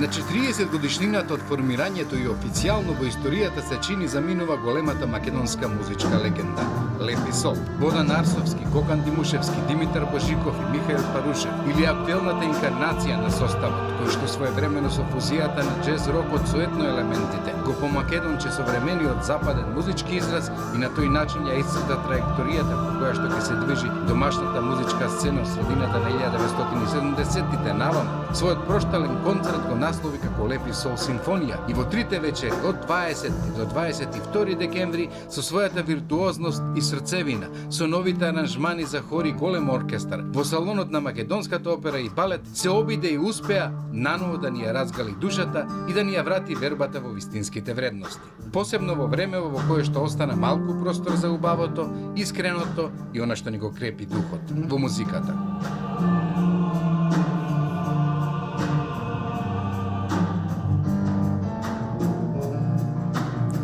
На 40 годишнината од формирањето и официјално во историјата се чини заминува големата македонска музичка легенда Лепи Сол, Бодан Арсовски, Кокан Димушевски, Димитар Божиков и Михаил Парушев, или актуелната инкарнација на составот, кој што своевремено со фузијата на джез рокот со етно елементите го помакедонче современиот западен музички израз и на тој начин ја исцрта траекторијата по која што ќе се движи домашната музичка сцена од средината на 1970-тите наваму. Својот проштален концерт го наслови како Лепи Сол симфонија и во трите вечери од 20 до 22 декември со својата виртуозност и срцевина, со новите аранжмани за хори голем оркестар, во салонот на Македонската опера и балет се обиде и успеа наново да ни ја разгали душата и да ни ја врати вербата во вистинските вредности. Посебно во време во кое што остана малку простор за убавото, искреното и она што ни го крепи духот во музиката.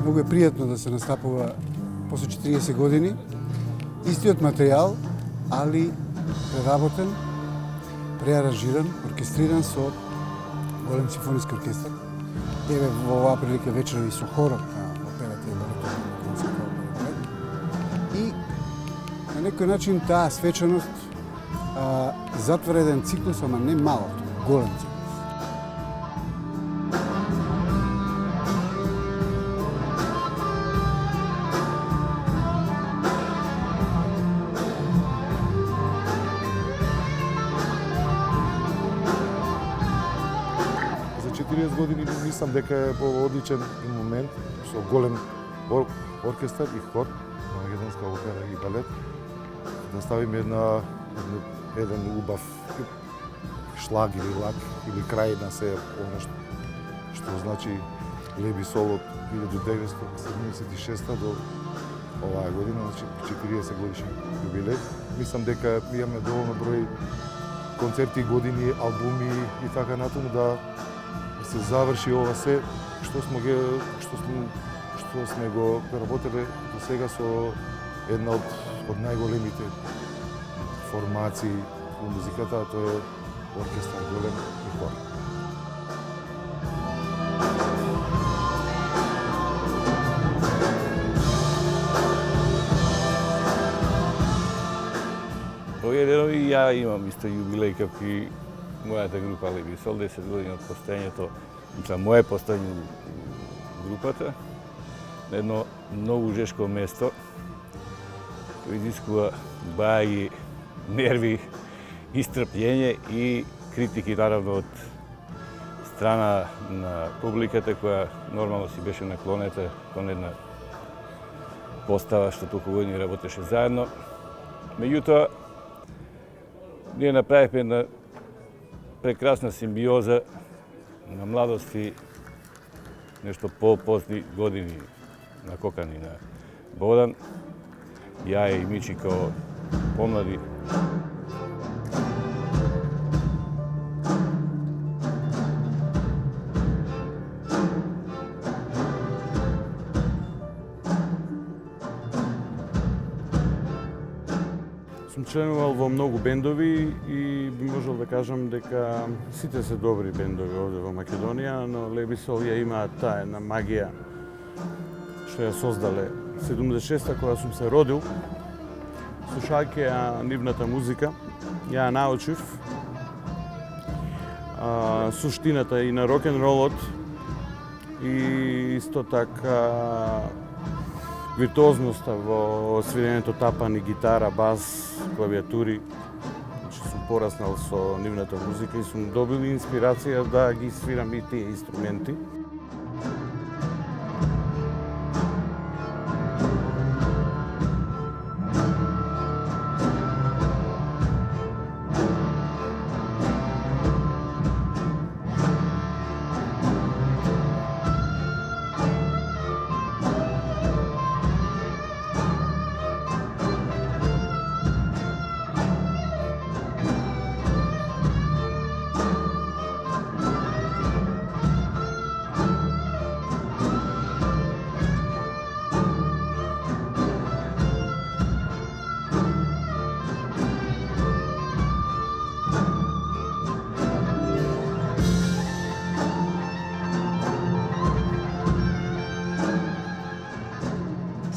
Многу е пријатно да се настапува после 40 години. Истиот материјал, али преработен, преаранжиран, оркестриран со голем симфониски оркестар. Еве во оваа прилика вечера и со хорот на операта и балетот на Македонската опера. И на некој начин таа свечаност затвора еден циклус, ама не малко, голем циклус. За 40 години мислам дека е одличен момент со голем оркестар и хор на Македонска опера и балет да ставиме еден убав шлаг или лак или крај на се она што значи Лепи Сол од 1976 до оваа година, значи 40 годишен јубилеј. Мислам дека имаме доволно број концерти, години, албуми и така натаму да се заврши ова се што сме го работеле до сега со една од најголемите формации во музиката, а тоа е оркестар голем и хор. Овие денови ја имам исто јубилеј како и мојата група Лепи Сол, 10 години од постојањето, моје постојање у групата, на едно многу жешко место, кој изискува баји, нерви, истрпљење и критики наравно од страна на публиката која нормално си беше наклонета кон една постава што толку години работеше заедно. Меѓутоа, ние направивме една прекрасна симбиоза на младост и нешто по-позни години на Кокан и на Бодан. Ја и Мичи као помлади. Сум членувал во многу бендови и би можел да кажам дека сите се добри бендови овде во Македонија, но Лепи Сол ја имаат таа една магија што ја создале. 76-та кога сум се родил, слушајќи ја нивната музика, ја научив суштината и на рок-н-ролот и исто така виртуозноста во свирењето тапани, гитара, бас, клавиатури. Значи сум пораснал со нивната музика и сум добил инспирација да ги свирам и тие инструменти.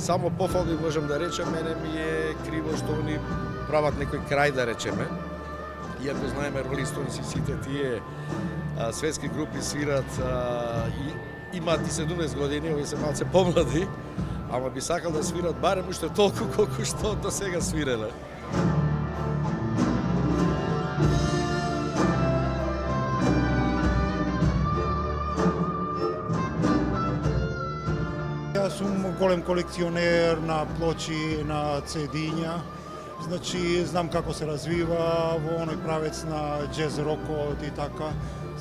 само пофалби можам да речем, мене ми е криво што они прават некој крај, да речеме. Иако знаеме Rolling Stones и сите тие светски групи свират и имаат и 17 години, овие се малце помлади, ама би сакал да свират барем уште толку колку што до сега свиреле. Јас сум голем колекционер на плочи, на CD-ња. Значи, знам како се развива во оној правец на джез рокот и така.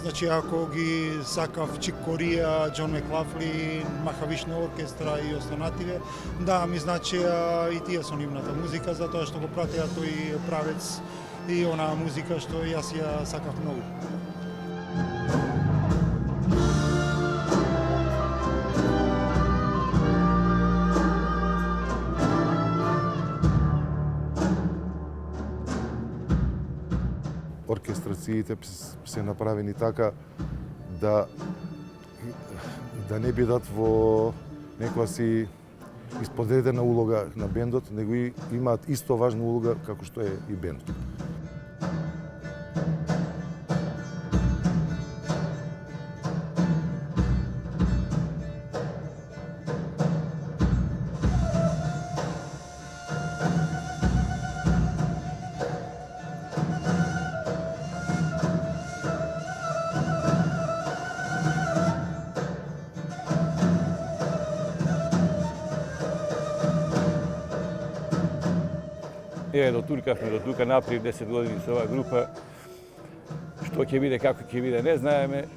Значи, ако ги сакав Чик Корија, Џон Маклафлин, Махавишна оркестра и останативе, да, ми значеа и тие со нивната музика, затоа што го пратеа тој правец и онаа музика што јас ја сакав многу. Оркестрациите се направени така да не бидат во некоја си исподредена улога на бендот, него и имаат исто важна улога како што е и бендот. Дотуркавме до тука напред 10 години со оваа група. Што ќе биде, како ќе биде, не знаеме.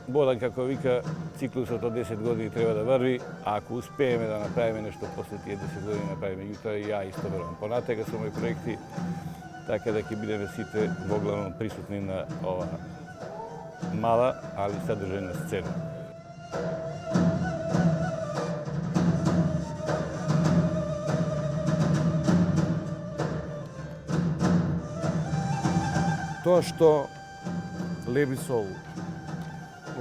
Бодан, како вика, циклусот од 10 години треба да врви, а ако успееме да направиме нешто после тие 10 години направиме јутра, и ја исто верувам. Понатека со мои проекти, така да ќе бидеме сите воглавно присутни на ова мала, али содржина сцена. Тоа што Лебисол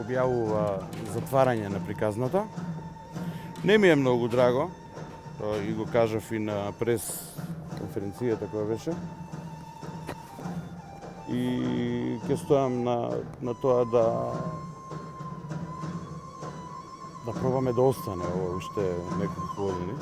објавува затварање на приказната, не ми е многу драго, и го кажав и на прес конференцијата која беше. И ќе стојам на тоа да пробаме да остане ова уште неколку години.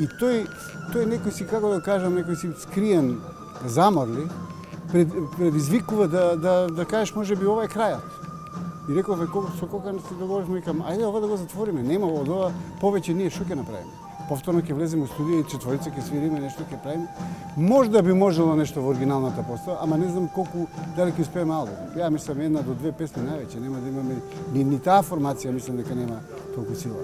И тој некој си, како да кажам, некој си скриен заморли, предизвикува да кажеш може би ова е крајот. И рековме со Кокан се договоривме, викам, ајде ова да го затвориме, нема од ова повеќе ние што ќе направиме. Повторно ќе влеземе во студија и четворица ќе свириме, нешто ќе правиме. Можда би можело нешто во оригиналната постава, ама не знам колку дали ќе успееме албум. Ја мислам една до две песни највеќе, нема да имаме ни таа формација, мислам дека нема толку сила.